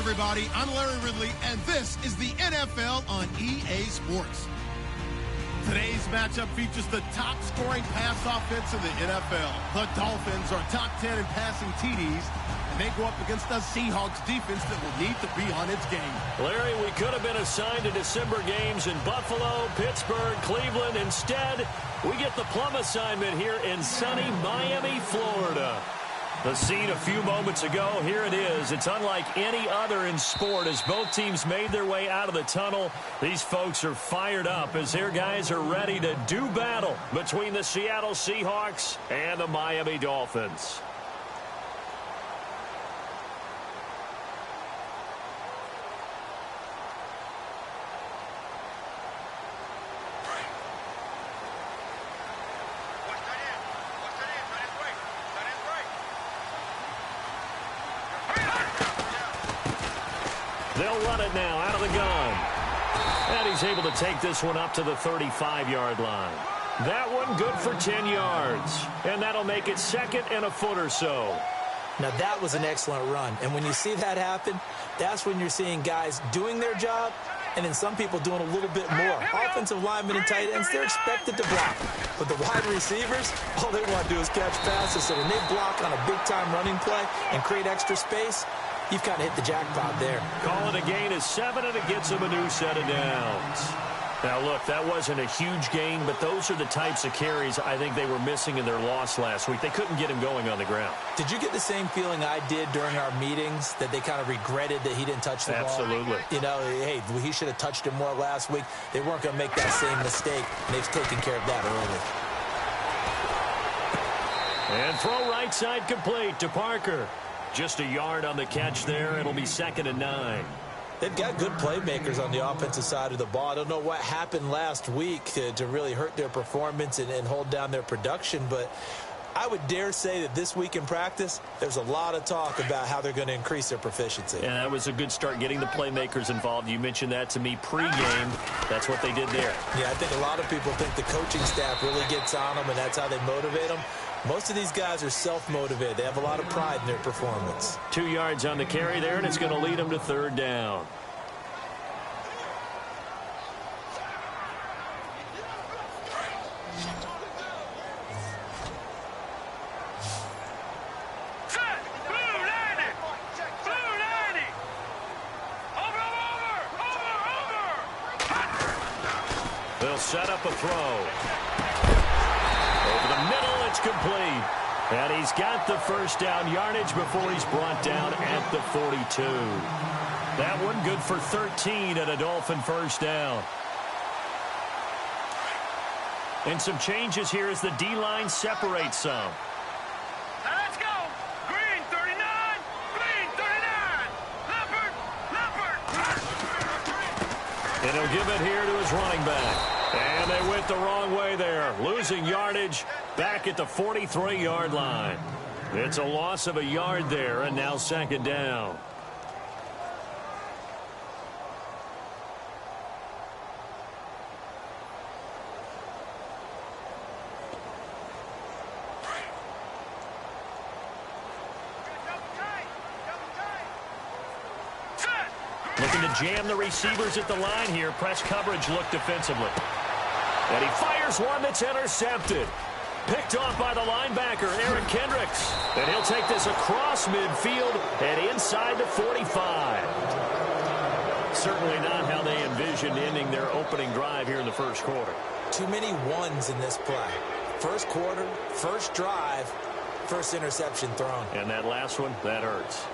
everybody. I'm Larry Ridley, and this is the NFL on EA Sports. Today's matchup features the top-scoring pass offense in the NFL. The Dolphins are top 10 in passing TDs, and they go up against the Seahawks defense that will need to be on its game. Larry, we could have been assigned to December games in Buffalo, Pittsburgh, Cleveland. Instead, we get the plum assignment here in sunny Miami, Florida. The scene a few moments ago, here it is. It's unlike any other in sport as both teams made their way out of the tunnel. These folks are fired up as their guys are ready to do battle between the Seattle Seahawks and the Miami Dolphins. They'll run it now out of the gun. And he's able to take this one up to the 35-yard line. That one good for 10 yards. And that'll make it second and a foot or so. Now, that was an excellent run. And when you see that happen, that's when you're seeing guys doing their job and then some people doing a little bit more. Offensive linemen and tight ends, they're expected to block. But the wide receivers, all they want to do is catch passes. So when they block on a big-time running play and create extra space, you've kind of hit the jackpot there. Call it a gain of 7, and it gets him a new set of downs. Now, look, that wasn't a huge gain, but those are the types of carries I think they were missing in their loss last week. They couldn't get him going on the ground. Did you get the same feeling I did during our meetings, that they kind of regretted that he didn't touch the ball? Absolutely. You know, hey, he should have touched it more last week. They weren't going to make that same mistake, and they've taken care of that early. And throw right side complete to Parker. Just a yard on the catch there. It'll be 2nd and 9. They've got good playmakers on the offensive side of the ball. I don't know what happened last week to really hurt their performance and hold down their production, but I would dare say that this week in practice, there's a lot of talk about how they're going to increase their proficiency. And that was a good start, getting the playmakers involved. You mentioned that to me pregame. That's what they did there. Yeah, I think a lot of people think the coaching staff really gets on them, and that's how they motivate them. Most of these guys are self-motivated. They have a lot of pride in their performance. 2 yards on the carry there, and it's going to lead them to 3rd down. They'll set up a throw. Over the middle, it's complete. And he's got the first down yardage before he's brought down at the 42. That one good for 13 and a Dolphin first down. And some changes here as the D-line separates some. Now let's go. Green 39. Green 39. Leopard. And he'll give it here to his running back. And they went the wrong way there, losing yardage back at the 43-yard line. It's a loss of a yard there, and now 2nd down. Looking to jam the receivers at the line here. Press coverage look defensively. And he fires one that's intercepted. Picked off by the linebacker, Eric Kendricks. And he'll take this across midfield and inside the 45. Certainly not how they envisioned ending their opening drive here in the first quarter. Too many ones in this play. First quarter, first drive, first interception thrown. And that last one, that hurts.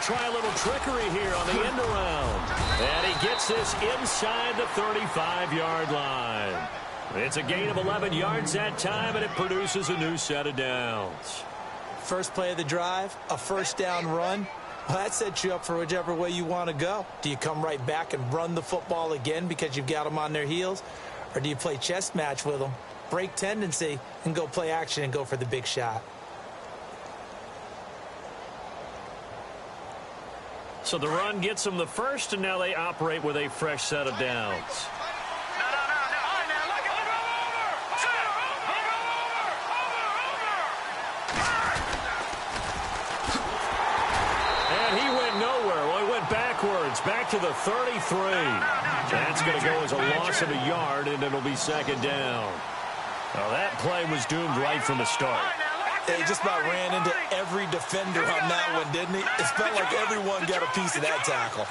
Try a little trickery here on the end around. And he gets this inside the 35-yard line. It's a gain of 11 yards that time, and it produces a new set of downs. First play of the drive, a first down run. Well, that sets you up for whichever way you want to go. Do you come right back and run the football again because you've got them on their heels? Or do you play chess match with them, break tendency, and go play action and go for the big shot? So the run gets them the first, and now they operate with a fresh set of downs. And he went nowhere. Well, he went backwards, back to the 33. That's going to go as a loss of a yard, and it'll be second down. Well, that play was doomed right from the start. He just about ran into every defender on that one, didn't he? It felt like everyone got a piece of that tackle.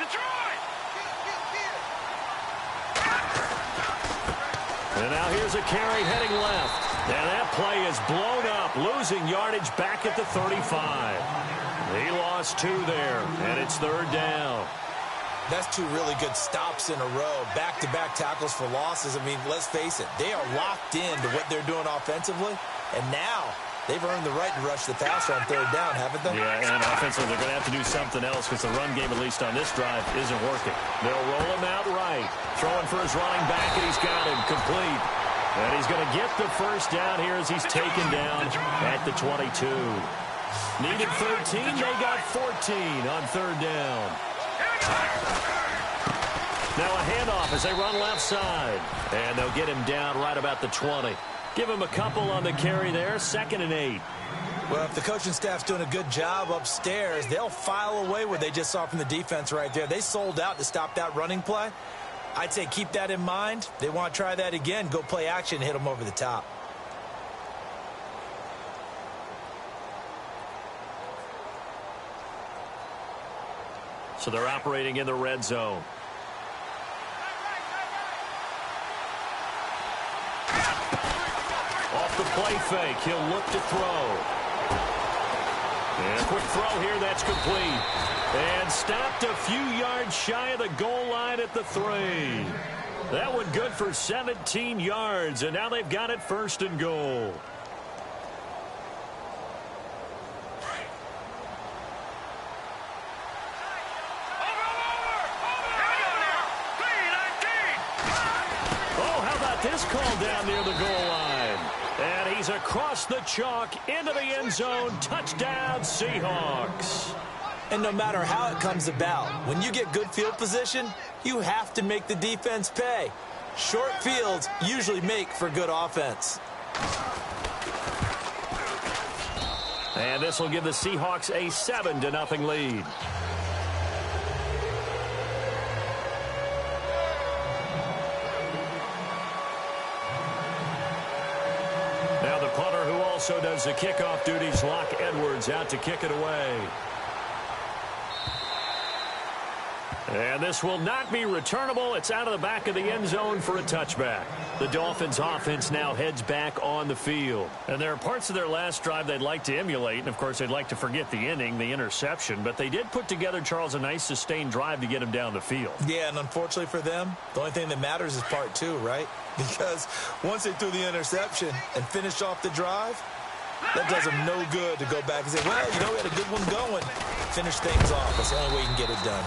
And now here's a carry heading left. And that play is blown up, losing yardage back at the 35. He lost 2 there, and it's third down. That's 2 really good stops in a row. Back-to-back tackles for losses. I mean, let's face it, they are locked into what they're doing offensively. And now they've earned the right to rush the passer on third down, haven't they? Yeah, and offensively, they're going to have to do something else because the run game, at least on this drive, isn't working. They'll roll him out right. Throwing for his running back, and he's got him complete. And he's going to get the first down here as he's taken down at the 22. Needed 13. They got 14 on third down. Now a handoff as they run left side. And they'll get him down right about the 20. Give him a couple on the carry there. 2nd and 8. Well, if the coaching staff's doing a good job upstairs, they'll file away what they just saw from the defense right there. They sold out to stop that running play. I'd say keep that in mind. They want to try that again. Go play action and hit them over the top. So they're operating in the red zone. Off the play fake, he'll look to throw. And a quick throw here, that's complete. And stopped a few yards shy of the goal line at the 3. That one good for 17 yards, and now they've got it 1st and goal. This call down near the goal line. And he's across the chalk into the end zone. Touchdown, Seahawks. And no matter how it comes about, when you get good field position, you have to make the defense pay. Short fields usually make for good offense. And this will give the Seahawks a 7-0 lead. Now the punter who also does the kickoff duties, Locke Edwards, out to kick it away. And this will not be returnable. It's out of the back of the end zone for a touchback. The Dolphins offense now heads back on the field. And there are parts of their last drive they'd like to emulate. And, of course, they'd like to forget the inning, the interception. But they did put together, Charles, a nice sustained drive to get him down the field. Yeah, and unfortunately for them, the only thing that matters is part 2, right? Because once they threw the interception and finished off the drive, that does them no good to go back and say, well, you know, we had a good one going. Finish things off. That's the only way you can get it done.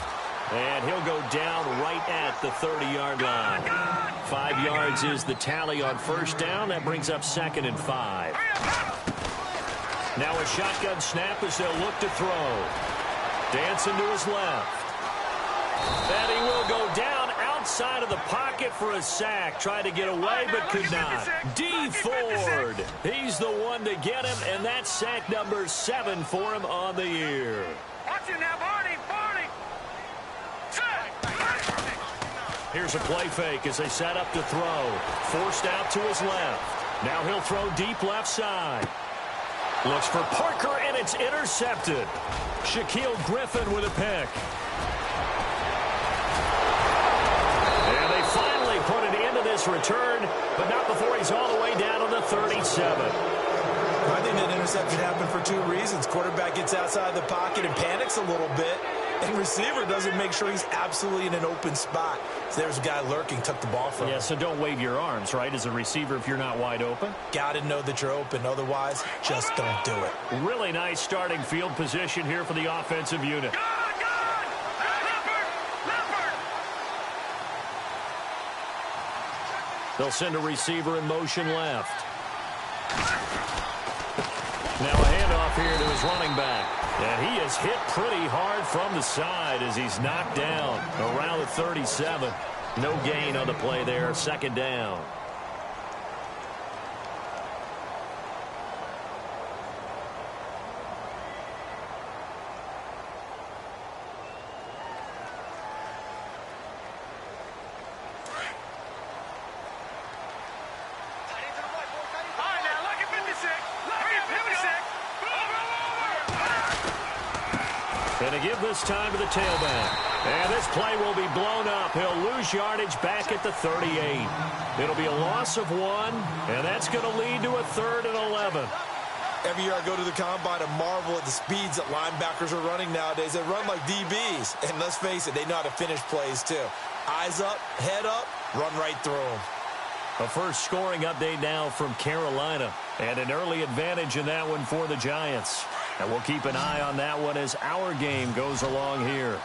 And he'll go down right at the 30-yard line. 5 yards is the tally on first down. That brings up 2nd and 5. Now a shotgun snap as they'll look to throw. Dancing to his left. And he will go down outside of the pocket for a sack. Tried to get away but could not. D. Ford. He's the one to get him, and that's sack number 7 for him on the year. Watch him now, Barney. Here's a play fake as they set up to throw. Forced out to his left. Now he'll throw deep left side. Looks for Parker, and it's intercepted. Shaquille Griffin with a pick. And they finally put an end to this return, but not before he's all the way down on the 37. I think that interception happened for 2 reasons. Quarterback gets outside the pocket and panics a little bit. And receiver doesn't make sure he's absolutely in an open spot. So there's a guy lurking, took the ball from him. Yeah, so don't wave your arms, right, as a receiver if you're not wide open. Got to know that you're open. Otherwise, just don't do it. Really nice starting field position here for the offensive unit. They'll send a receiver in motion left. Now a handoff here to his running back. And he is hit pretty hard from the side as he's knocked down around the 37. No gain on the play there. Second down. And to give this time to the tailback. And this play will be blown up. He'll lose yardage back at the 38. It'll be a loss of 1, and that's going to lead to a 3rd and 11. Every year I go to the combine and marvel at the speeds that linebackers are running nowadays. They run like DBs. And let's face it, they know how to finish plays too. Eyes up, head up, run right through them. A first scoring update now from Carolina. And an early advantage in that one for the Giants. And we'll keep an eye on that one as our game goes along here.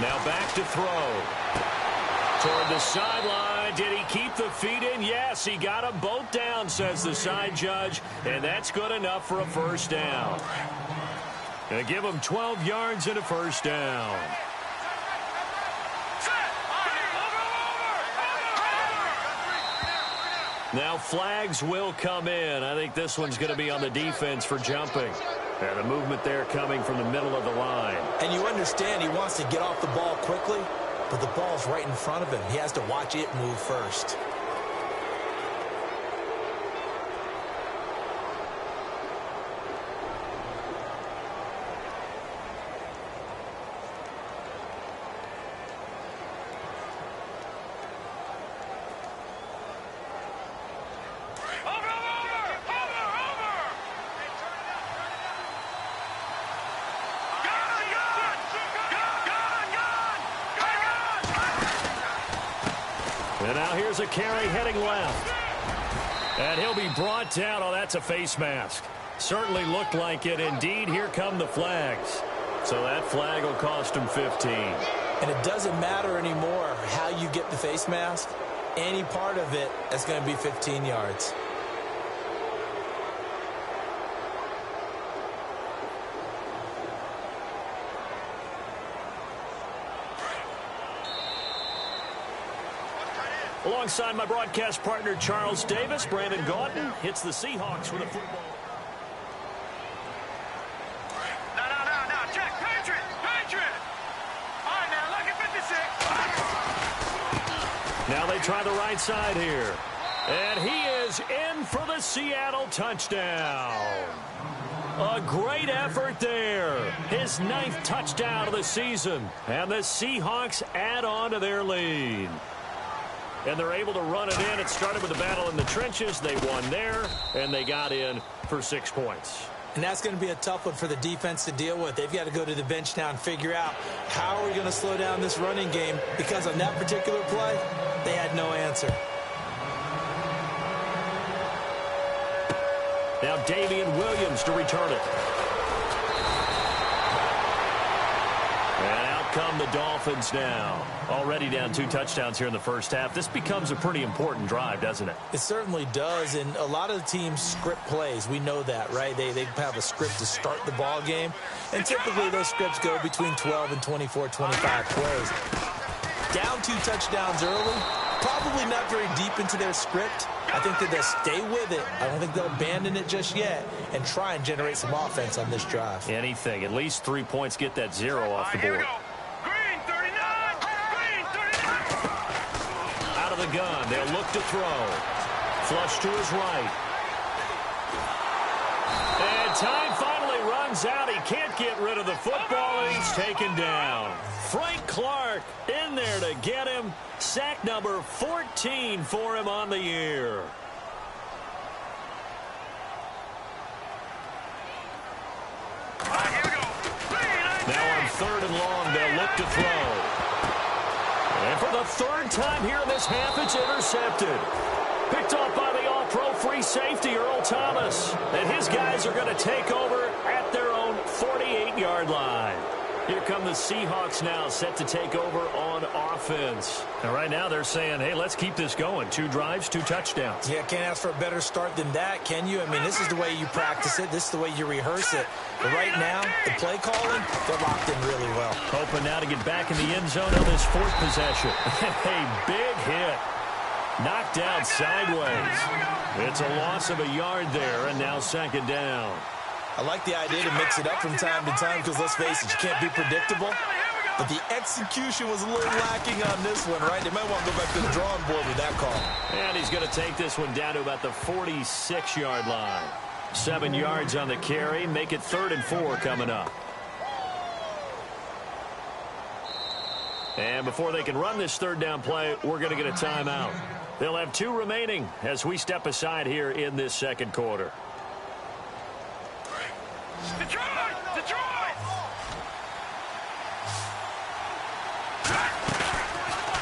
Now back to throw. Toward the sideline. Did he keep the feet in? Yes, he got them both down, says the side judge. And that's good enough for a first down. Going to give him 12 yards and a first down. Now flags will come in. I think this one's going to be on the defense for jumping. And the movement there coming from the middle of the line. And you understand he wants to get off the ball quickly, but the ball's right in front of him. He has to watch it move first. And now here's a carry heading left. And he'll be brought down. Oh, that's a face mask. Certainly looked like it. Indeed, here come the flags. So that flag will cost him 15. And it doesn't matter anymore how you get the face mask. Any part of it is going to be 15 yards. Alongside my broadcast partner, Charles Davis, Brandon Gaudin hits the Seahawks with a football. No, check, Patriot. All right, now, look at 56. Now they try the right side here. And he is in for the Seattle touchdown. A great effort there. His 9th touchdown of the season. And the Seahawks add on to their lead. And they're able to run it in. It started with a battle in the trenches. They won there, and they got in for 6 points. And that's going to be a tough one for the defense to deal with. They've got to go to the bench now and figure out how are we going to slow down this running game, because on that particular play, they had no answer. Now Damian Williams to return it. And out come the Dolphins now. Already down 2 touchdowns here in the first half. This becomes a pretty important drive, doesn't it? It certainly does, and a lot of the teams script plays. We know that, right? They have a script to start the ball game, and typically those scripts go between 12 and 24, 25 plays. Down 2 touchdowns early, probably not very deep into their script. I think that they'll stay with it. I don't think they'll abandon it just yet and try and generate some offense on this drive. Anything. At least 3 points, get that 0 off the board. Green 39. Out of the gun. They'll look to throw. Flush to his right. And time finally runs out. He can't get rid of the football, and he's taken down. Frank Clark in there to get him. Sack number 14 for him on the year. Now on 3rd and long, they'll look to throw. And for the 3rd time here in this half, it's intercepted. Picked off by the all-pro free safety, Earl Thomas. And his guys are going to take over at their own 48-yard line. Here come the Seahawks now, set to take over on offense. And right now they're saying, hey, let's keep this going. 2 drives, 2 touchdowns. Yeah, can't ask for a better start than that, can you? I mean, this is the way you practice it. This is the way you rehearse it. But right now, the play calling, they're locked in really well. Hoping now to get back in the end zone on this 4th possession. A big hit. Knocked out sideways. It's a loss of a yard there, and now 2nd down. I like the idea to mix it up from time to time because, let's face it, you can't be predictable. But the execution was a little lacking on this one, right? They might want to go back to the drawing board with that call. And he's going to take this one down to about the 46-yard line. 7 yards on the carry. Make it 3rd and 4 coming up. And before they can run this 3rd down play, we're going to get a timeout. They'll have 2 remaining as we step aside here in this 2nd quarter. Detroit! Detroit!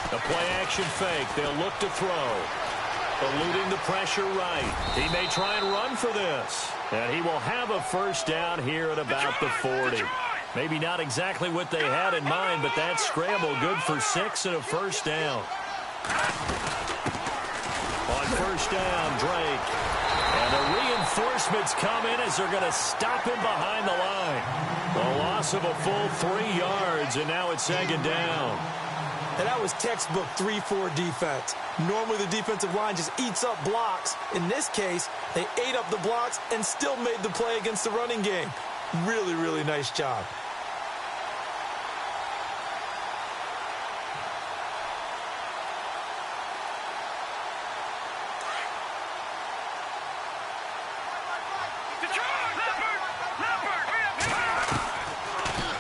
The play-action fake. They'll look to throw. Eluding the pressure right. He may try and run for this. And he will have a 1st down here at about the 40. Maybe not exactly what they had in mind, but that scramble good for 6 and a 1st down. On 1st down, Drake. And the reinforcements come in as they're going to stop him behind the line. A loss of a full 3 yards, and now it's 2nd down. And that was textbook 3-4 defense. Normally the defensive line just eats up blocks. In this case, they ate up the blocks and still made the play against the running game. Really, really nice job.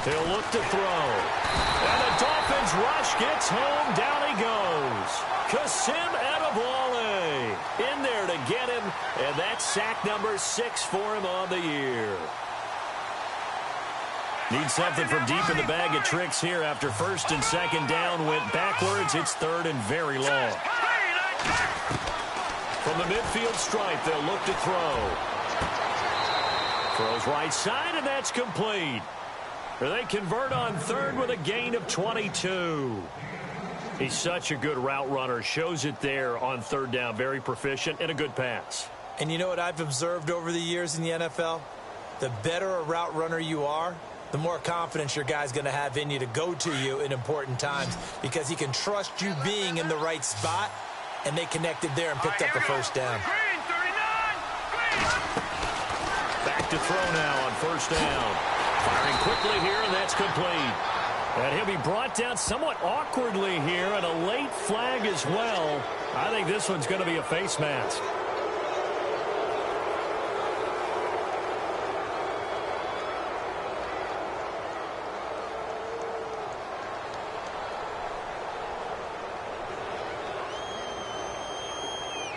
He'll look to throw. And the Dolphins rush gets home. Down he goes. Kasim Adebawale in there to get him. And that's sack number 6 for him on the year. Need something from deep in the bag of tricks here after 1st and 2nd down went backwards. It's 3rd and very long. From the midfield stripe, they'll look to throw. Throws right side, and that's complete. They convert on 3rd with a gain of 22. He's such a good route runner. Shows it there on 3rd down. Very proficient and a good pass. And you know what I've observed over the years in the NFL? The better a route runner you are, the more confidence your guy's going to have in you to go to you in important times because he can trust you being in the right spot, and they connected there and picked up the 1st down. Back to throw now on 1st down. Firing quickly here, and that's complete. And he'll be brought down somewhat awkwardly here, and a late flag as well. I think this one's going to be a face mask.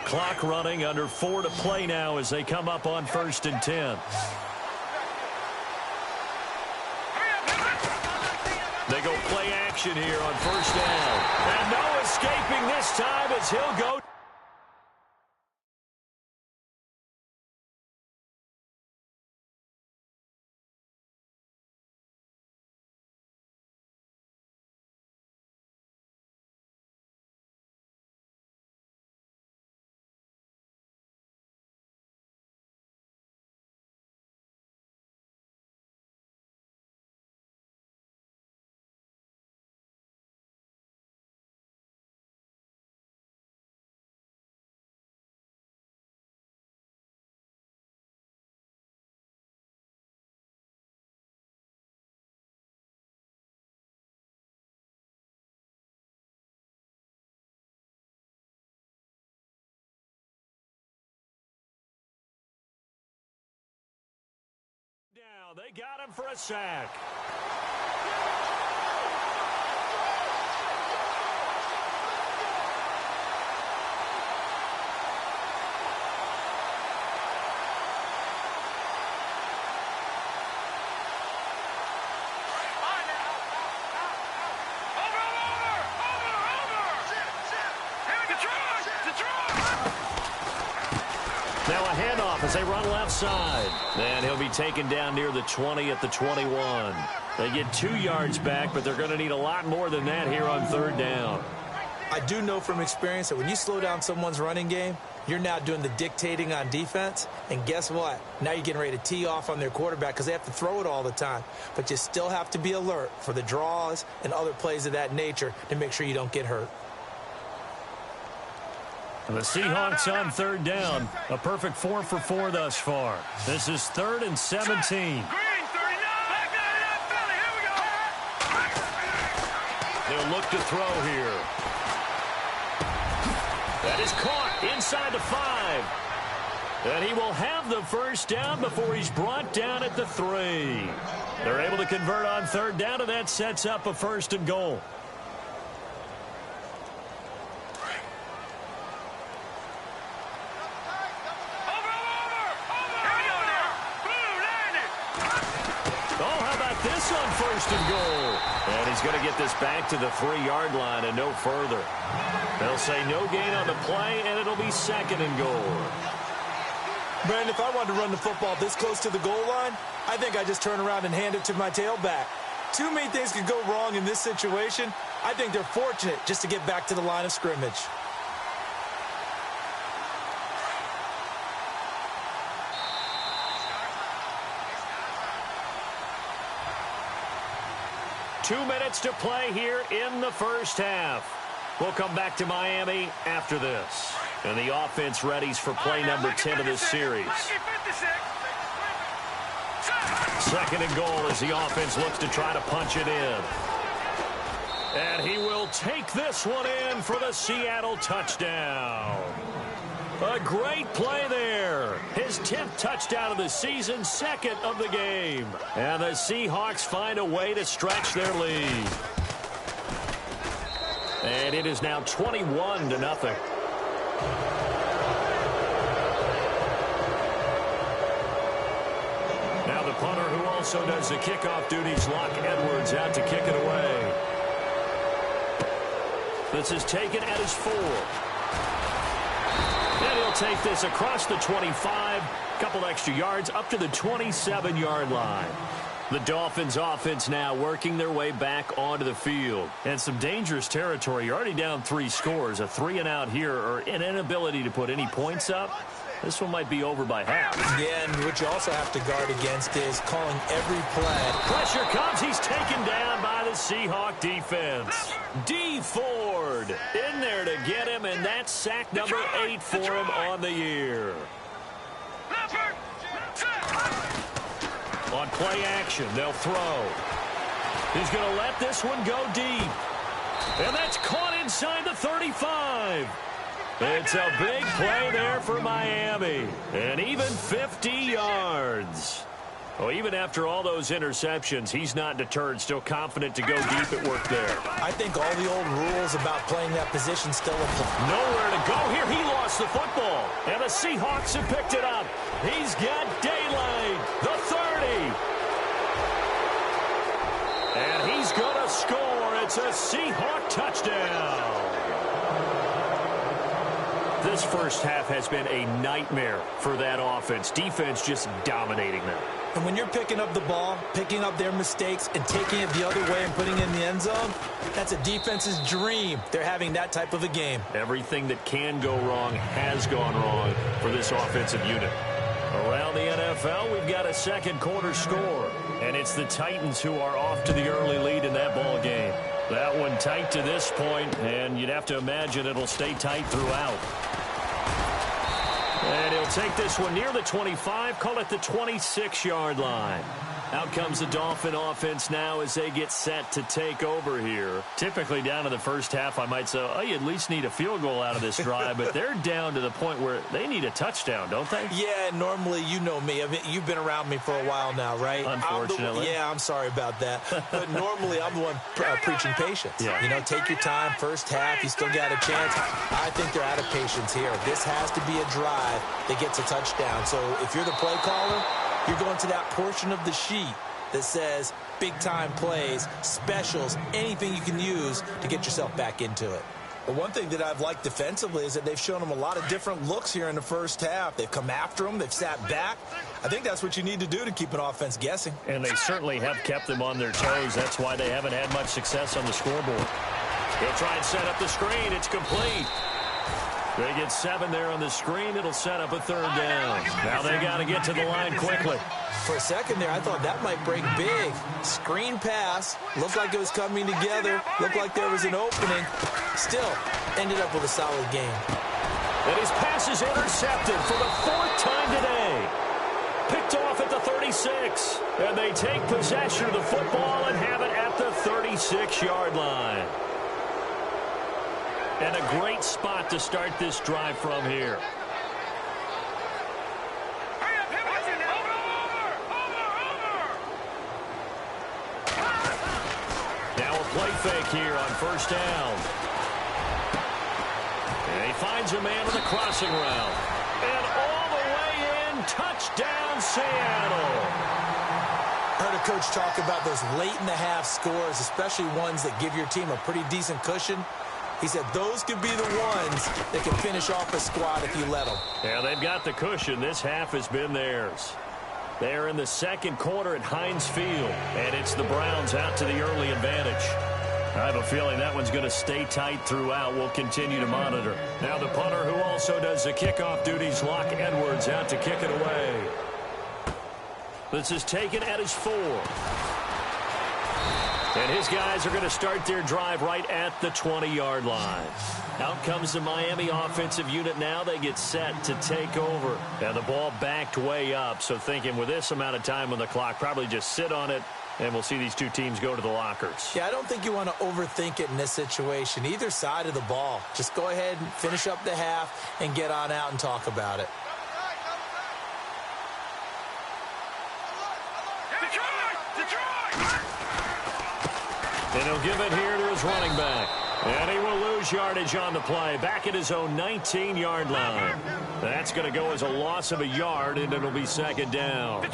Clock running, under 4 to play now as they come up on 1st and 10. They go play action here on 1st down. And no escaping this time as he'll go. Down. They got him for a sack. Now a handoff as they run left side. And he'll be taken down near the 20 at the 21. They get 2 yards back, but they're going to need a lot more than that here on 3rd down. I do know from experience that when you slow down someone's running game, you're now doing the dictating on defense. And guess what? Now you're getting ready to tee off on their quarterback because they have to throw it all the time. But you still have to be alert for the draws and other plays of that nature to make sure you don't get hurt. The Seahawks on 3rd down. A perfect 4 for 4 thus far. This is 3rd and 17. They'll look to throw here. That is caught inside the 5. And he will have the 1st down before he's brought down at the 3. They're able to convert on 3rd down, and that sets up a 1st and goal. This on 1st and goal. And he's going to get this back to the 3-yard line and no further. They'll say no gain on the play, and it'll be 2nd and goal. Brandon, if I wanted to run the football this close to the goal line, I think I just turn around and hand it to my tailback. Too many things could go wrong in this situation. I think they're fortunate just to get back to the line of scrimmage. Two minutes to play here in the 1st half. We'll come back to Miami after this. And the offense readies for play number 10 of this series. 2nd and goal as the offense looks to try to punch it in. And he will take this one in for the Seattle touchdown. A great play there. His 10th touchdown of the season, 2nd of the game. And the Seahawks find a way to stretch their lead. And it is now 21-0. Now the punter who also does the kickoff duties, Locke Edwards, out to kick it away. This is taken at his 4. And he'll take this across the 25, couple extra yards up to the 27-yard line. The Dolphins offense now working their way back onto the field. And some dangerous territory. You're already down 3 scores. A 3-and-out here, or an inability to put any points up. This one might be over by half. Yeah, and what you also have to guard against is calling every play. Pressure comes. He's taken down by the Seahawk defense. D. Ford in there to get him, and that's sack number 8 for him on the year. On play action, they'll throw. He's going to let this one go deep. And that's caught inside the 35. It's a big play there for Miami. And even 50 yards. Well, even after all those interceptions, he's not deterred, still confident to go deep at work there. I think all the old rules about playing that position still apply. Nowhere to go here. He lost the football. And the Seahawks have picked it up. He's got daylight. The 30. And he's going to score. It's a Seahawk touchdown. This 1st half has been a nightmare for that offense. Defense just dominating them. And when you're picking up the ball, picking up their mistakes, and taking it the other way and putting it in the end zone, that's a defense's dream. They're having that type of a game. Everything that can go wrong has gone wrong for this offensive unit. Around the NFL, we've got a 2nd quarter score. And it's the Titans who are off to the early lead in that ball game. That one tight to this point, and you'd have to imagine it'll stay tight throughout. And he'll take this one near the 25, call it the 26-yard line. Out comes the Dolphin offense now as they get set to take over here. Typically down to the 1st half, I might say, oh, you at least need a field goal out of this drive, but they're down to the point where they need a touchdown, don't they? Yeah, normally, you know me. I mean, you've been around me for a while now, right? Unfortunately. I'm sorry about that. But normally, I'm the one preaching patience. Yeah. You know, take your time, 1st half, you still got a chance. I think they're out of patience here. This has to be a drive that gets a touchdown. So if you're the play caller, you're going to that portion of the sheet that says big-time plays, specials, anything you can use to get yourself back into it. But one thing that I've liked defensively is that they've shown them a lot of different looks here in the first half. They've come after them. They've sat back. I think that's what you need to do to keep an offense guessing. And they certainly have kept them on their toes. That's why they haven't had much success on the scoreboard. He'll try and set up the screen. It's complete. They get 7 there on the screen. It'll set up a 3rd down. Now they got to get to the line quickly. For a second there, I thought that might break big. Screen pass. Looked like it was coming together. Looked like there was an opening. Still, ended up with a solid game. And his pass is intercepted for the 4th time today. Picked off at the 36. And they take possession of the football and have it at the 36-yard line. And a great spot to start this drive from here. Now a play fake here on 1st down. And he finds a man with a crossing route. And all the way in, touchdown Seattle. Heard a coach talk about those late-in-the-half scores, especially ones that give your team a pretty decent cushion. He said those could be the ones that can finish off a squad if you let them. Yeah, they've got the cushion. This half has been theirs. They're in the 2nd quarter at Heinz Field, and it's the Browns out to the early advantage. I have a feeling that one's going to stay tight throughout. We'll continue to monitor. Now the punter who also does the kickoff duties, Locke Edwards, out to kick it away. This is taken at his 4. And his guys are going to start their drive right at the 20-yard line. Out comes the Miami offensive unit now. They get set to take over. And the ball backed way up. So thinking with this amount of time on the clock, probably just sit on it, and we'll see these two teams go to the lockers. Yeah, I don't think you want to overthink it in this situation. Either side of the ball. Just go ahead and finish up the half and get on out and talk about it. And he'll give it here to his running back. And he will lose yardage on the play. Back at his own 19-yard line. That's going to go as a loss of a yard, and it'll be 2nd down.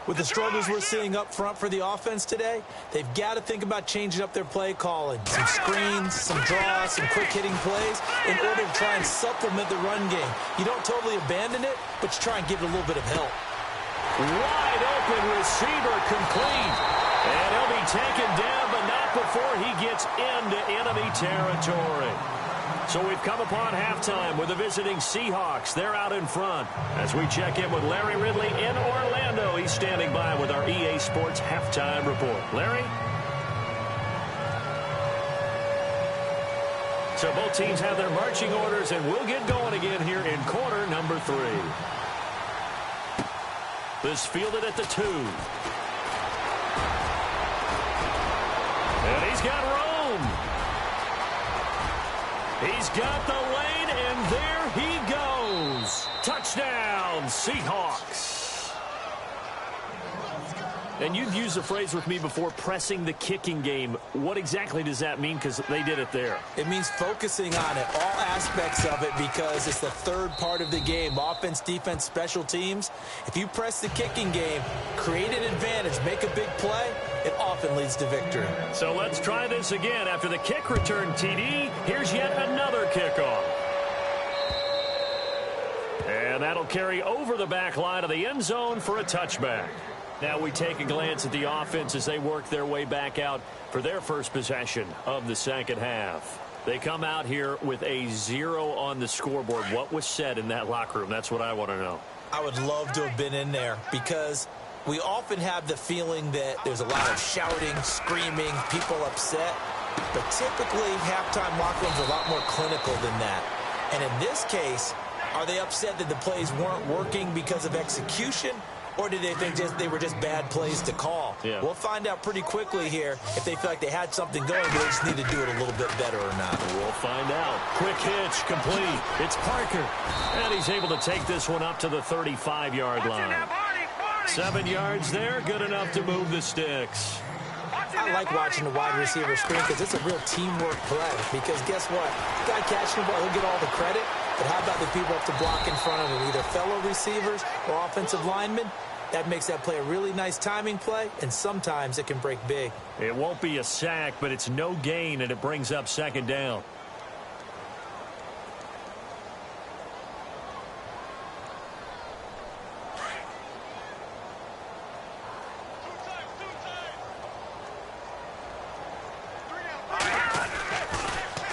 With the struggles we're seeing up front for the offense today, they've got to think about changing up their play calling. Some screens, some draws, some quick-hitting plays in order to try and supplement the run game. You don't totally abandon it, but you try and give it a little bit of help. Wide open receiver complete. And he'll be taken down, but not before he gets into enemy territory. So we've come upon halftime with the visiting Seahawks. They're out in front. As we check in with Larry Ridley in Orlando, he's standing by with our EA Sports halftime report. Larry? So both teams have their marching orders, and we'll get going again here in quarter number 3. This fielded at the 2. And he's got room. He's got the lane, and there he goes. Touchdown, Seahawks. And you've used the phrase with me before, pressing the kicking game. What exactly does that mean? Because they did it there. It means focusing on it, all aspects of it, because it's the 3rd part of the game. Offense, defense, special teams. If you press the kicking game, create an advantage, make a big play, it often leads to victory. So let's try this again. After the kick return TD, here's yet another kickoff. And that'll carry over the back line of the end zone for a touchback. Now we take a glance at the offense as they work their way back out for their first possession of the 2nd half. They come out here with a 0 on the scoreboard. What was said in that locker room? That's what I want to know. I would love to have been in there because we often have the feeling that there's a lot of shouting, screaming, people upset. But typically, halftime locker rooms are a lot more clinical than that. And in this case, are they upset that the plays weren't working because of execution? Or did they think they were just bad plays to call? Yeah. We'll find out pretty quickly here if they feel like they had something going, but they just need to do it a little bit better or not. We'll find out. Quick hitch, complete. It's Parker. And he's able to take this one up to the 35-yard line. 7 yards there, good enough to move the sticks. I like watching the wide receiver screen because it's a real teamwork play. Because guess what? The guy catching the ball, he'll get all the credit. But how about the people up to block in front of him, either fellow receivers or offensive linemen? That makes that play a really nice timing play, and sometimes it can break big. It won't be a sack, but it's no gain, and it brings up 2nd down.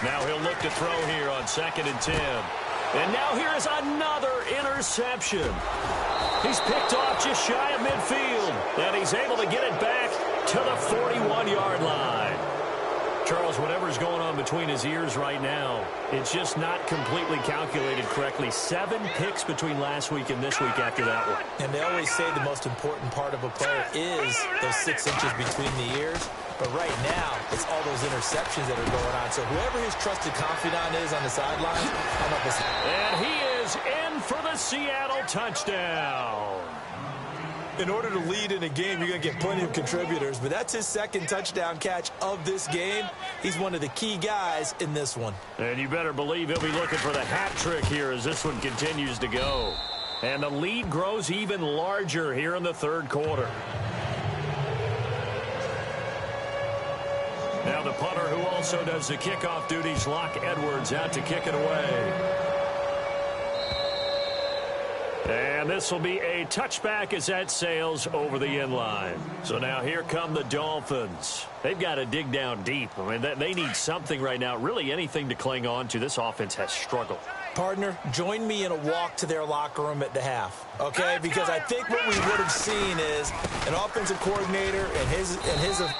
Now he'll look to throw here on 2nd and 10. And now here is another interception. He's picked off just shy of midfield. And he's able to get it back to the 41-yard line. Charles, whatever's going on between his ears right now, it's just not completely calculated correctly. 7 picks between last week and this week after that one. And they always say the most important part of a player is those 6 inches between the ears. But right now, it's all those interceptions that are going on. So whoever his trusted confidant is on the sideline, I'm not listening. And he is in for the Seattle touchdown. In order to lead in a game, you're going to get plenty of contributors. But that's his 2nd touchdown catch of this game. He's one of the key guys in this one. And you better believe he'll be looking for the hat trick here as this one continues to go. And the lead grows even larger here in the 3rd quarter. Now the punter who also does the kickoff duties, Locke Edwards, out to kick it away. And this will be a touchback as that sails over the end line. So now here come the Dolphins. They've got to dig down deep. I mean, they need something right now, really anything to cling on to. This offense has struggled. Partner, join me in a walk to their locker room at the half, okay? Because I think what we would have seen is an offensive coordinator and his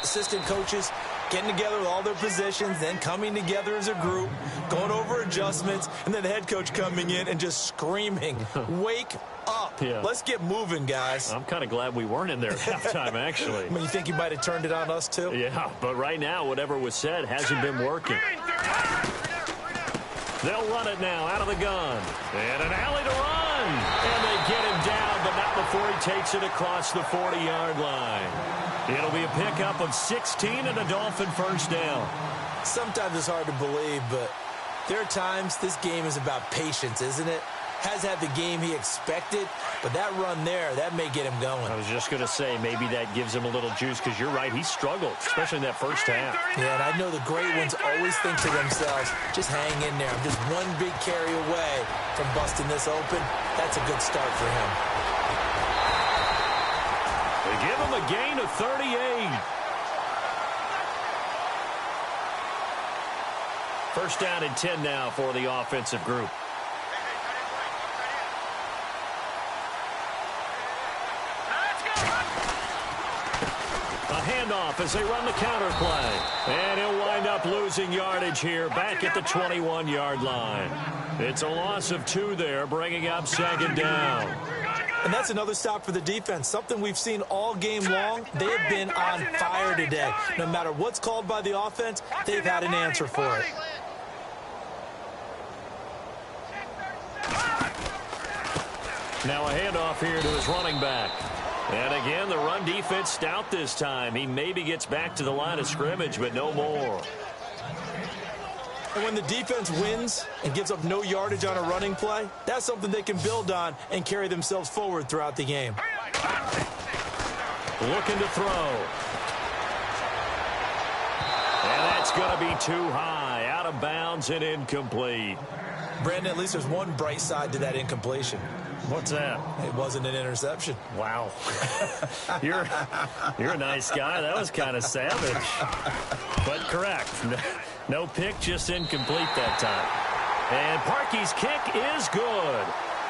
assistant coaches getting together with all their positions, then coming together as a group, going over adjustments, and then the head coach coming in and just screaming, wake up. Yeah. Let's get moving, guys. I'm kind of glad we weren't in there at halftime, actually. I mean, you think you might have turned it on us, too? Yeah, but right now, whatever was said hasn't been working. They'll run it now out of the gun. And an alley to run. And they get him down, but not before he takes it across the 40-yard line. It'll be a pickup of 16 and a Dolphin first down. Sometimes it's hard to believe, but there are times this game is about patience, isn't it? Has had the game he expected, but that run there, that may get him going. I was just going to say, maybe that gives him a little juice, because you're right, he struggled, especially in that first half. Yeah, and I know the great ones always think to themselves, just hang in there. I'm just one big carry away from busting this open. That's a good start for him. They give him a gain of 38. First down and 10 now for the offensive group. Handoff as they run the counter play. And he'll wind up losing yardage here back at the 21-yard line. It's a loss of 2 there, bringing up 2nd down. And that's another stop for the defense, something we've seen all game long. They have been on fire today. No matter what's called by the offense, they've had an answer for it. Now a handoff here to his running back. And again, the run defense stout this time. He maybe gets back to the line of scrimmage, but no more. And when the defense wins and gives up no yardage on a running play, that's something they can build on and carry themselves forward throughout the game. Looking to throw. And that's going to be too high. Out of bounds and incomplete. Brandon, at least there's one bright side to that incompletion. What's that? It wasn't an interception. Wow. You're a nice guy. That was kind of savage. But correct. No pick, just incomplete that time. And Parkey's kick is good.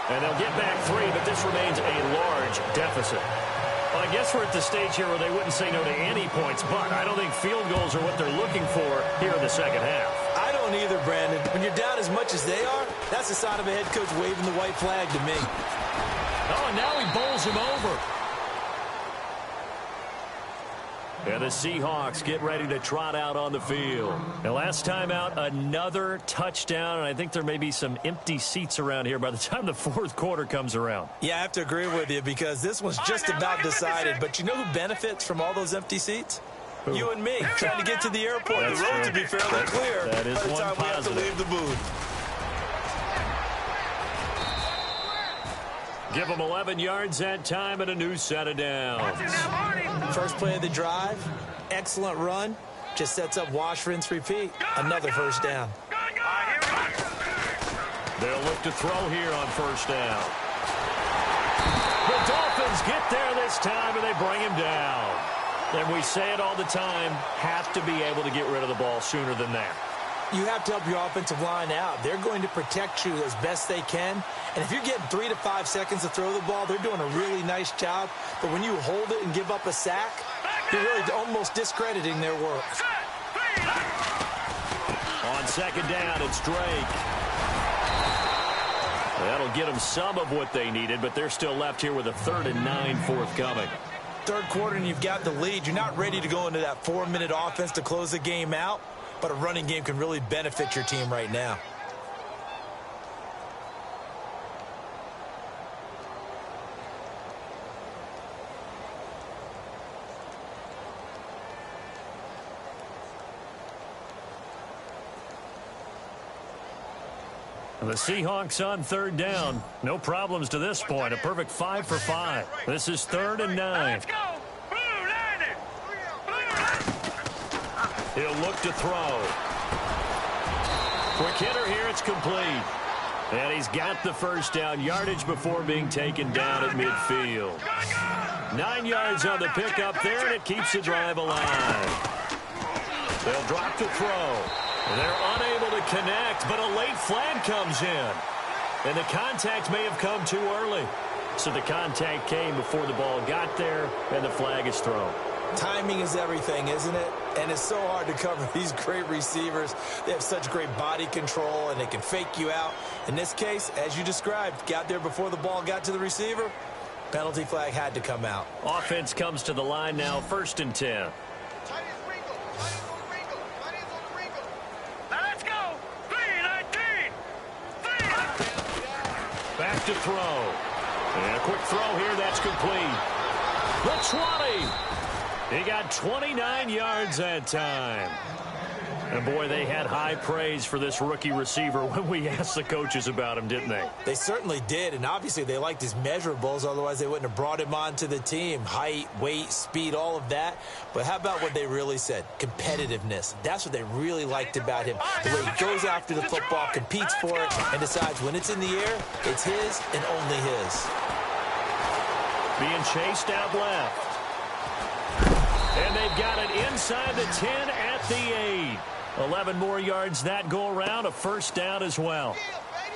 And they'll get back 3, but this remains a large deficit. Well, I guess we're at the stage here where they wouldn't say no to any points, but I don't think field goals are what they're looking for here in the second half. I don't either, Brandon. When you're down as much as they are, that's the sign of a head coach waving the white flag to me. Oh, and now he bowls him over. And the Seahawks get ready to trot out on the field. And last time out, another touchdown, and I think there may be some empty seats around here by the time the 4th quarter comes around. Yeah, I have to agree with you because this one's just about decided. But you know who benefits from all those empty seats? Who? You and me, trying to get to the airport. That's the road true. to be fairly clear that is by the time we have to leave the booth. Give them 11 yards that time and a new set of downs. First play of the drive, excellent run, just sets up wash, rinse, repeat. Another first down. They'll look to throw here on first down. The Dolphins get there this time and they bring him down. And we say it all the time, have to be able to get rid of the ball sooner than that. You have to help your offensive line out. They're going to protect you as best they can. And if you're getting 3 to 5 seconds to throw the ball, they're doing a really nice job. But when you hold it and give up a sack, you're really almost discrediting their work. On second down, it's Drake. That'll get them some of what they needed, but they're still left here with a 3rd and 9 forthcoming. Third quarter and you've got the lead. You're not ready to go into that 4-minute offense to close the game out, but a running game can really benefit your team right now. The Seahawks on 3rd down. No problems to this point. A perfect 5 for 5. This is 3rd and 9. Let's go. Blue landed. He'll look to throw. Quick hitter here. It's complete. And he's got the first down yardage before being taken down at midfield. 9 yards on the pickup there, and it keeps the drive alive. They'll drop to throw. They're unable to connect, but a late flag comes in. And the contact may have come too early. So the contact came before the ball got there, and the flag is thrown. Timing is everything, isn't it? And it's so hard to cover these great receivers. They have such great body control, and they can fake you out. In this case, as you described, got there before the ball got to the receiver. Penalty flag had to come out. Offense comes to the line now, 1st and 10. Back to throw. And a quick throw here. That's complete. The 20. He got 29 yards that time. And, boy, they had high praise for this rookie receiver when we asked the coaches about him, didn't they? They certainly did, and obviously they liked his measurables. Otherwise, they wouldn't have brought him onto the team. Height, weight, speed, all of that. But how about what they really said? Competitiveness. That's what they really liked about him. The way he goes after the football, competes for it, and decides when it's in the air, it's his and only his. Being chased out left. And they've got it inside the 10 at the 8. 11 more yards that go around, a first down as well.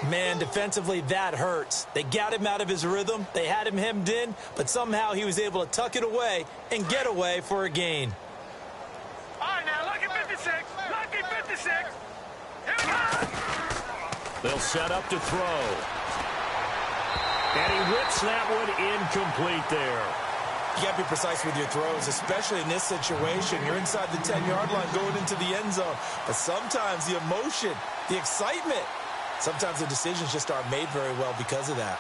Man, defensively, that hurts. They got him out of his rhythm. They had him hemmed in, but somehow he was able to tuck it away and get away for a gain. All right, now, lucky 56. Lucky 56. Here we go. They'll set up to throw. And he rips that one incomplete there. You got to be precise with your throws, especially in this situation. You're inside the 10-yard line going into the end zone. But sometimes the emotion, the excitement, sometimes the decisions just aren't made very well because of that.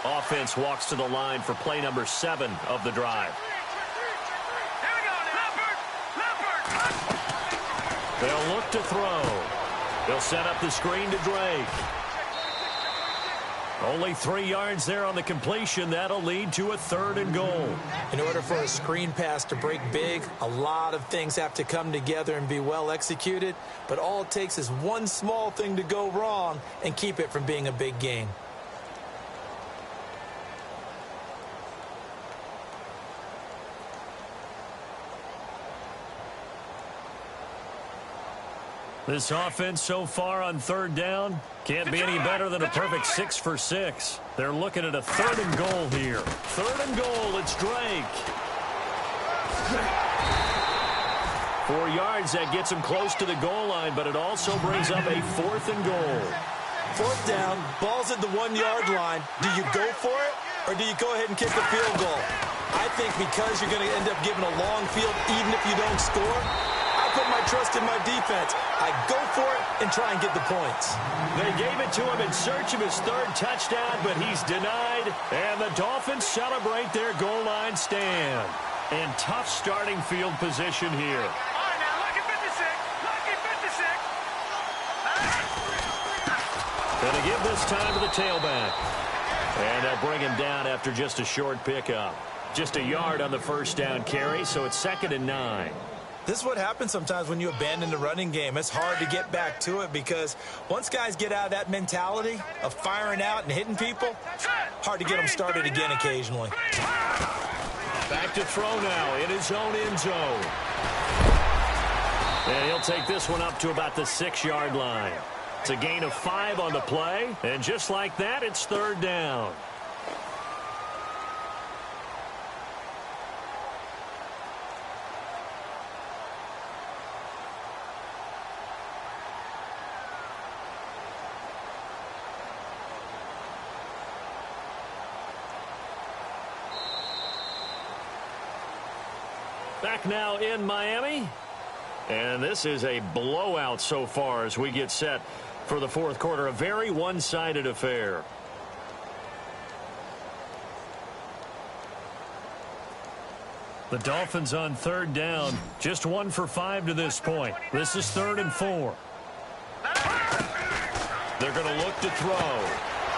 Offense walks to the line for play number 7 of the drive. Here we go. Leopard. They'll look to throw. They'll set up the screen to Drake. Only 3 yards there on the completion. That'll lead to a 3rd and goal. In order for a screen pass to break big, a lot of things have to come together and be well executed. But all it takes is one small thing to go wrong and keep it from being a big gain. This offense so far on 3rd down can't be any better than a perfect 6 for 6. They're looking at a 3rd and goal here. 3rd and goal, it's Drake. 4 yards, that gets him close to the goal line, but it also brings up a 4th and goal. 4th down, ball's at the 1-yard line. Do you go for it, or do you go ahead and kick the field goal? I think because you're going to end up giving a long field even if you don't score, I put my trust in my defense. I go for it and try and get the points. They gave it to him in search of his 3rd touchdown, but he's denied. And the Dolphins celebrate their goal line stand. And tough starting field position here. All right, now, lucky 56. Lucky 56. Gonna give this time to the tailback. And they'll bring him down after just a short pickup. Just a yard on the first down carry, so it's 2nd and 9. This is what happens sometimes when you abandon the running game. It's hard to get back to it because once guys get out of that mentality of firing out and hitting people, hard to get them started again occasionally. Back to throw now in his own end zone. And he'll take this one up to about the 6-yard line. It's a gain of 5 on the play. And just like that, it's 3rd down. Back now in Miami. And this is a blowout so far as we get set for the 4th quarter. A very one-sided affair. The Dolphins on 3rd down. Just 1 for 5 to this point. This is 3rd and 4. They're going to look to throw.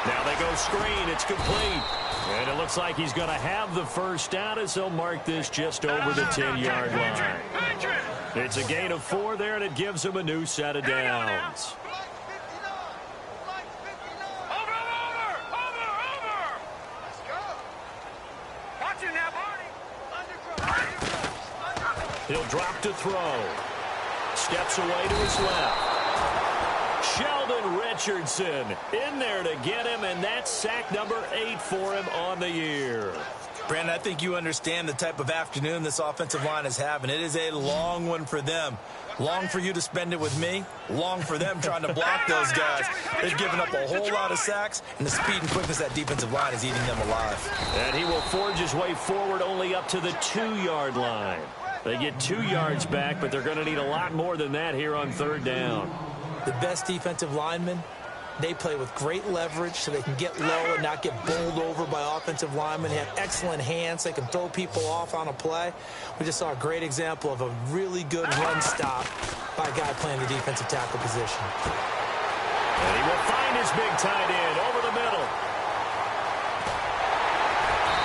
Now they go screen. It's complete. And it looks like he's going to have the first down as he'll mark this just over the 10-yard line. It's a gain of 4 there, and it gives him a new set of downs. He'll drop to throw. Steps away to his left. Sheldon Richardson in there to get him, and that's sack number 8 for him on the year. Brandon, I think you understand the type of afternoon this offensive line is having. It is a long one for them. Long for you to spend it with me. Long for them trying to block those guys. They've given up a whole lot of sacks, and the speed and quickness of that defensive line is eating them alive. And he will forge his way forward only up to the 2-yard line. They get 2 yards back, but they're going to need a lot more than that here on 3rd down. The best defensive linemen, they play with great leverage so they can get low and not get bowled over by offensive linemen. They have excellent hands. They can throw people off on a play. We just saw a great example of a really good run stop by a guy playing the defensive tackle position. And he will find his big tight end over the middle.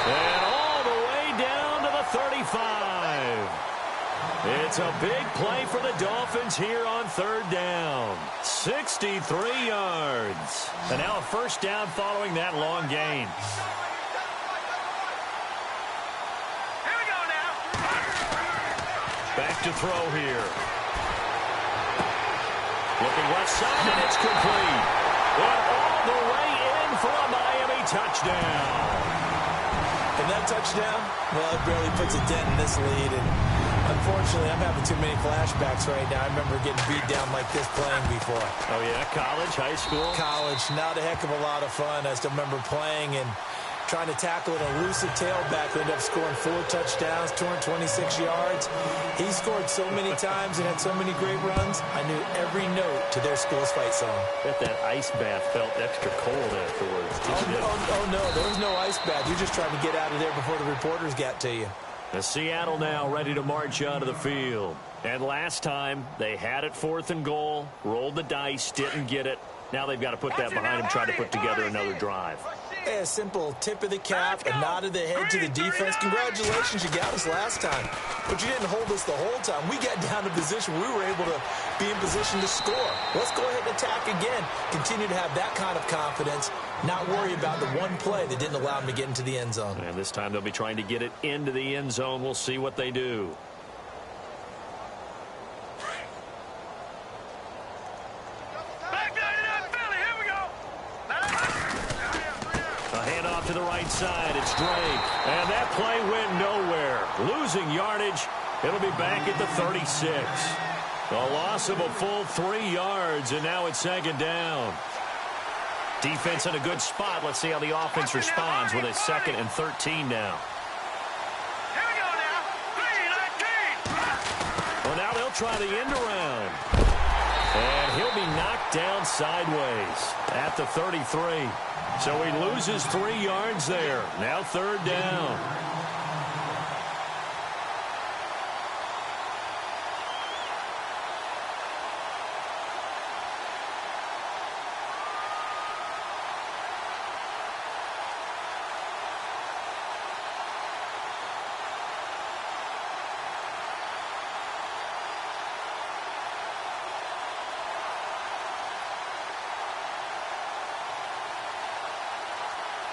And all the way down to the 35. It's a big play for the Dolphins here on 3rd down. 63 yards. And now a first down following that long gain. Here we go now. Back to throw here. Looking left side, and it's complete. And all the way in for a Miami touchdown. And that touchdown, well, it barely puts a dent in this lead. And unfortunately, I'm having too many flashbacks right now. I remember getting beat down like this playing before. Oh, yeah? College, high school? College. Not a heck of a lot of fun. I still remember playing and trying to tackle an elusive tailback who ended up scoring 4 touchdowns, 226 yards. He scored so many times and had so many great runs, I knew every note to their school's fight song. Bet that ice bath felt extra cold afterwards. Oh, no, there was no ice bath. You're just trying to get out of there before the reporters got to you. Seattle now ready to march onto the field. And last time, they had it 4th and goal, rolled the dice, didn't get it. Now they've got to put that behind them, try to put together another drive. Hey, a simple tip of the cap, a nod of the head to the defense. Congratulations, you got us last time. But you didn't hold us the whole time. We got down to position. We were able to be in position to score. Let's go ahead and attack again. Continue to have that kind of confidence. Not worry about the one play that didn't allow them to get into the end zone. And this time they'll be trying to get it into the end zone. We'll see what they do. To the right side, it's Drake. And that play went nowhere. Losing yardage. It'll be back at the 36. A loss of a full 3 yards, and now it's 2nd down. Defense in a good spot. Let's see how the offense responds with a 2nd and 13 now. Here we go now. 3-19. Well, now they'll try the end around. And he'll be knocked down sideways at the 33. So he loses 3 yards there. Now 3rd down.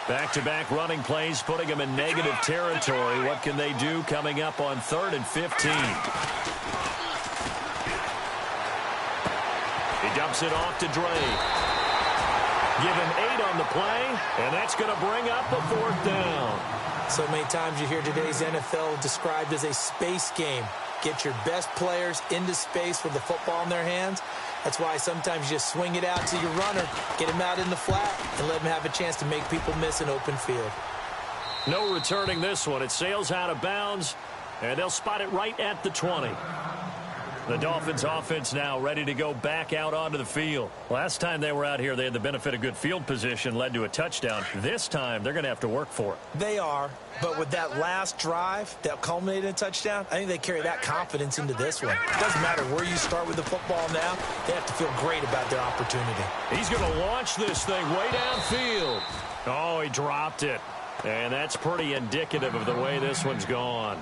Back-to-back running plays, putting them in negative territory. What can they do coming up on 3rd and 15? He dumps it off to Drake. Give him 8 on the play, and that's going to bring up a 4th down. So many times you hear today's NFL described as a space game. Get your best players into space with the football in their hands. That's why sometimes you just swing it out to your runner, get him out in the flat, and let him have a chance to make people miss an open field. No returning this one. It sails out of bounds, and they'll spot it right at the 20. The Dolphins offense now ready to go back out onto the field. Last time they were out here, they had the benefit of good field position, led to a touchdown. This time, they're going to have to work for it. They are, but with that last drive that culminated in a touchdown, I think they carry that confidence into this one. It doesn't matter where you start with the football now. They have to feel great about their opportunity. He's going to launch this thing way downfield. Oh, he dropped it. And that's pretty indicative of the way this one's gone.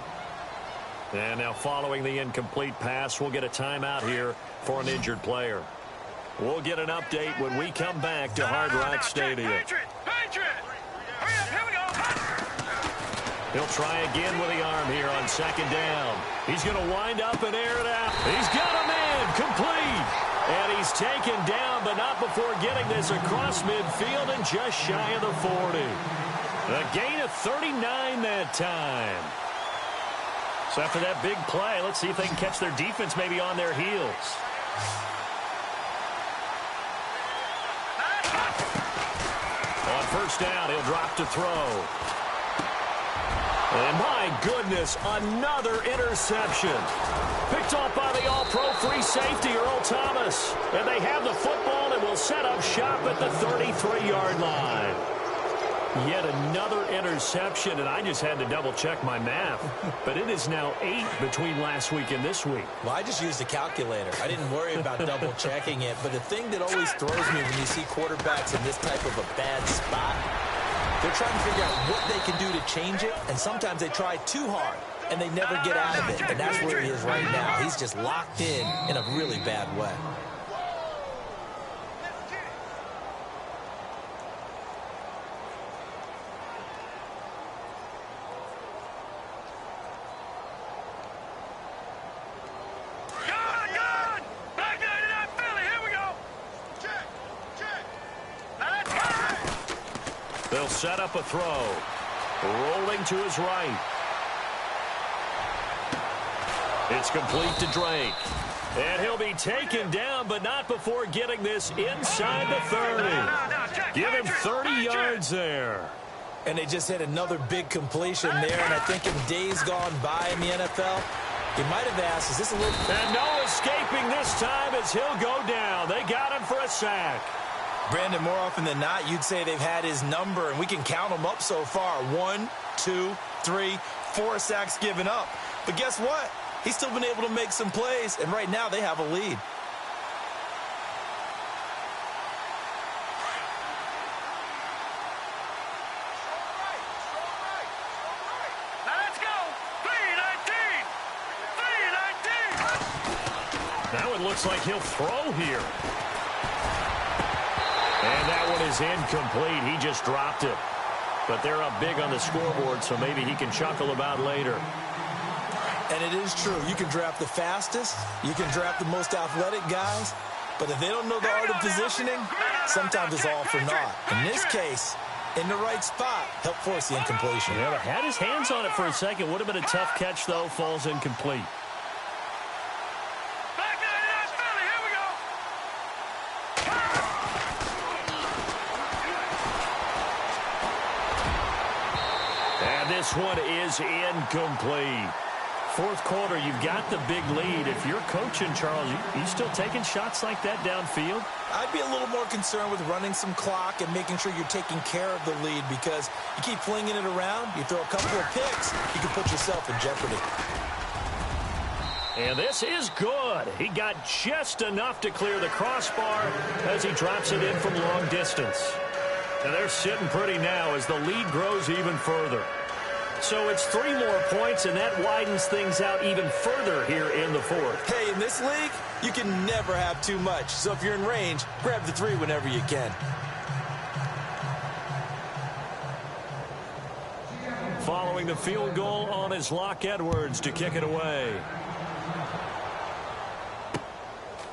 And now following the incomplete pass, we'll get a timeout here for an injured player. We'll get an update when we come back to Hard Rock Stadium. Patriot! Hurry up, here we go! He'll try again with the arm here on 2nd down. He's going to wind up and air it out. He's got a man complete. And he's taken down, but not before getting this across midfield and just shy of the 40. A gain of 39 that time. So after that big play, let's see if they can catch their defense maybe on their heels. On 1st down, he'll drop to throw. And my goodness, another interception. Picked off by the all-pro free safety, Earl Thomas. And they have the football and will set up shop at the 33-yard line. Yet another interception, and I just had to double-check my math. But it is now 8 between last week and this week. Well, I just used a calculator. I didn't worry about double-checking it. But the thing that always throws me when you see quarterbacks in this type of a bad spot, they're trying to figure out what they can do to change it, and sometimes they try too hard, and they never get out of it. And that's where he is right now. He's just locked in a really bad way. They'll set up a throw. Rolling to his right. It's complete to Drake. And he'll be taken down, but not before getting this inside the 30. Give him 30 yards there. And they just hit another big completion there. And I think in days gone by in the NFL, you might have asked, is this a little... And no escaping this time as he'll go down. They got him for a sack. Brandon, more often than not, you'd say they've had his number, and we can count them up so far. 1, 2, 3, 4 sacks given up. But guess what? He's still been able to make some plays, and right now they have a lead. Let's go! 3-19! Now it looks like he'll throw here. And that one is incomplete. He just dropped it. But they're up big on the scoreboard, so maybe he can chuckle about later. And it is true. You can draft the fastest. You can draft the most athletic guys. But if they don't know the art of positioning, sometimes it's all for naught. In this case, in the right spot, helped force the incompletion. Yeah, but had his hands on it for a second. Would have been a tough catch, though. Falls incomplete. This one is incomplete. 4th quarter, you've got the big lead. If you're coaching, Charles, you still taking shots like that downfield? I'd be a little more concerned with running some clock and making sure you're taking care of the lead, because you keep flinging it around, you throw a couple of picks, you can put yourself in jeopardy. And this is good. He got just enough to clear the crossbar as he drops it in from long distance. And they're sitting pretty now as the lead grows even further. So it's 3 more points, and that widens things out even further here in the 4th. Hey, in this league, you can never have too much. So if you're in range, grab the 3 whenever you can. the field goal on his Locke Edwards to kick it away.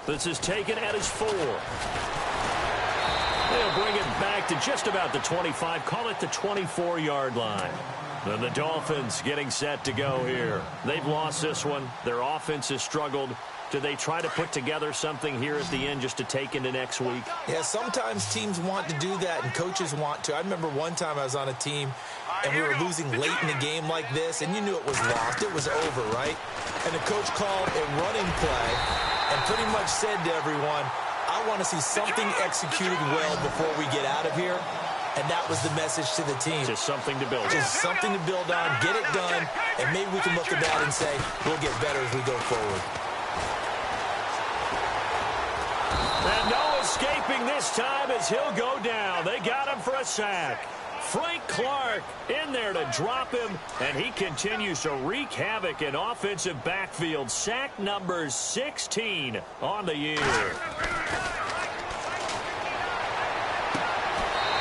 This is taken at his 4. They'll bring it back to just about the 25. Call it the 24-yard line. Then the Dolphins getting set to go here. They've lost this one. Their offense has struggled. Do they try to put together something here at the end just to take into next week? Yeah, sometimes teams want to do that and coaches want to. I remember one time I was on a team and we were losing late in a game like this, and you knew it was lost. It was over, right? And the coach called a running play and pretty much said to everyone, I want to see something executed well before we get out of here. And that was the message to the team. Just something to build on. Just something to build on, get it done, and maybe we can look at that and say, we'll get better as we go forward. And no escaping this time as he'll go down. They got him for a sack. Frank Clark in there to drop him, and he continues to wreak havoc in offensive backfield. Sack number 16 on the year.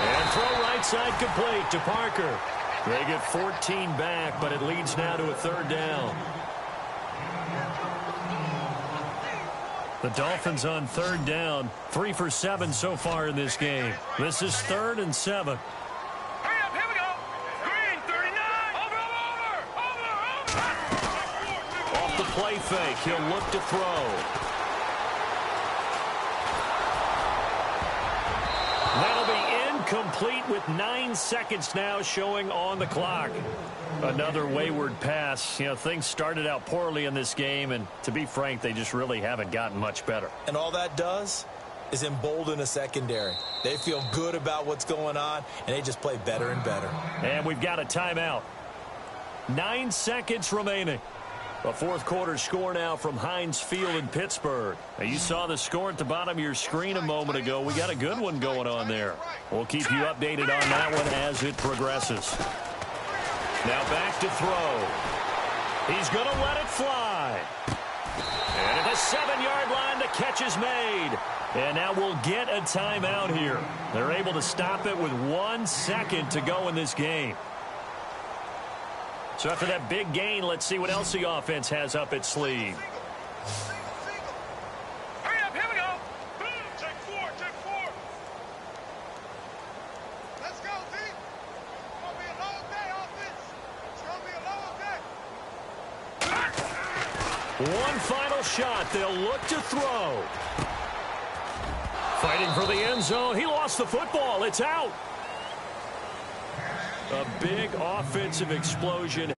And throw right side complete to Parker. They get 14 back, but it leads now to a 3rd down. The Dolphins on 3rd down, 3 for 7 so far in this game. This is 3rd and 7. Hurry up, here we go. Green, 39. Over. Off the play fake, he'll look to throw. That'll be incomplete with 9 seconds now showing on the clock. Another wayward pass. You know, things started out poorly in this game, and to be frank, they just really haven't gotten much better. And all that does is embolden a secondary. They feel good about what's going on, and they just play better and better. And we've got a timeout. 9 seconds remaining. A 4th quarter score now from Heinz Field in Pittsburgh. Now, you saw the score at the bottom of your screen a moment ago. We got a good one going on there. We'll keep you updated on that one as it progresses. Now back to throw. He's going to let it fly. And at the 7-yard line, the catch is made. And now we'll get a timeout here. They're able to stop it with 1 second to go in this game. So after that big gain, let's see what else the offense has up its sleeve. Hurry up, here we go. Check 4, check 4. Let's go, Z. It's going to be a long day, offense. It's going to be a long day. One final shot. They'll look to throw. Fighting for the end zone. He lost the football. It's out. A big offensive explosion.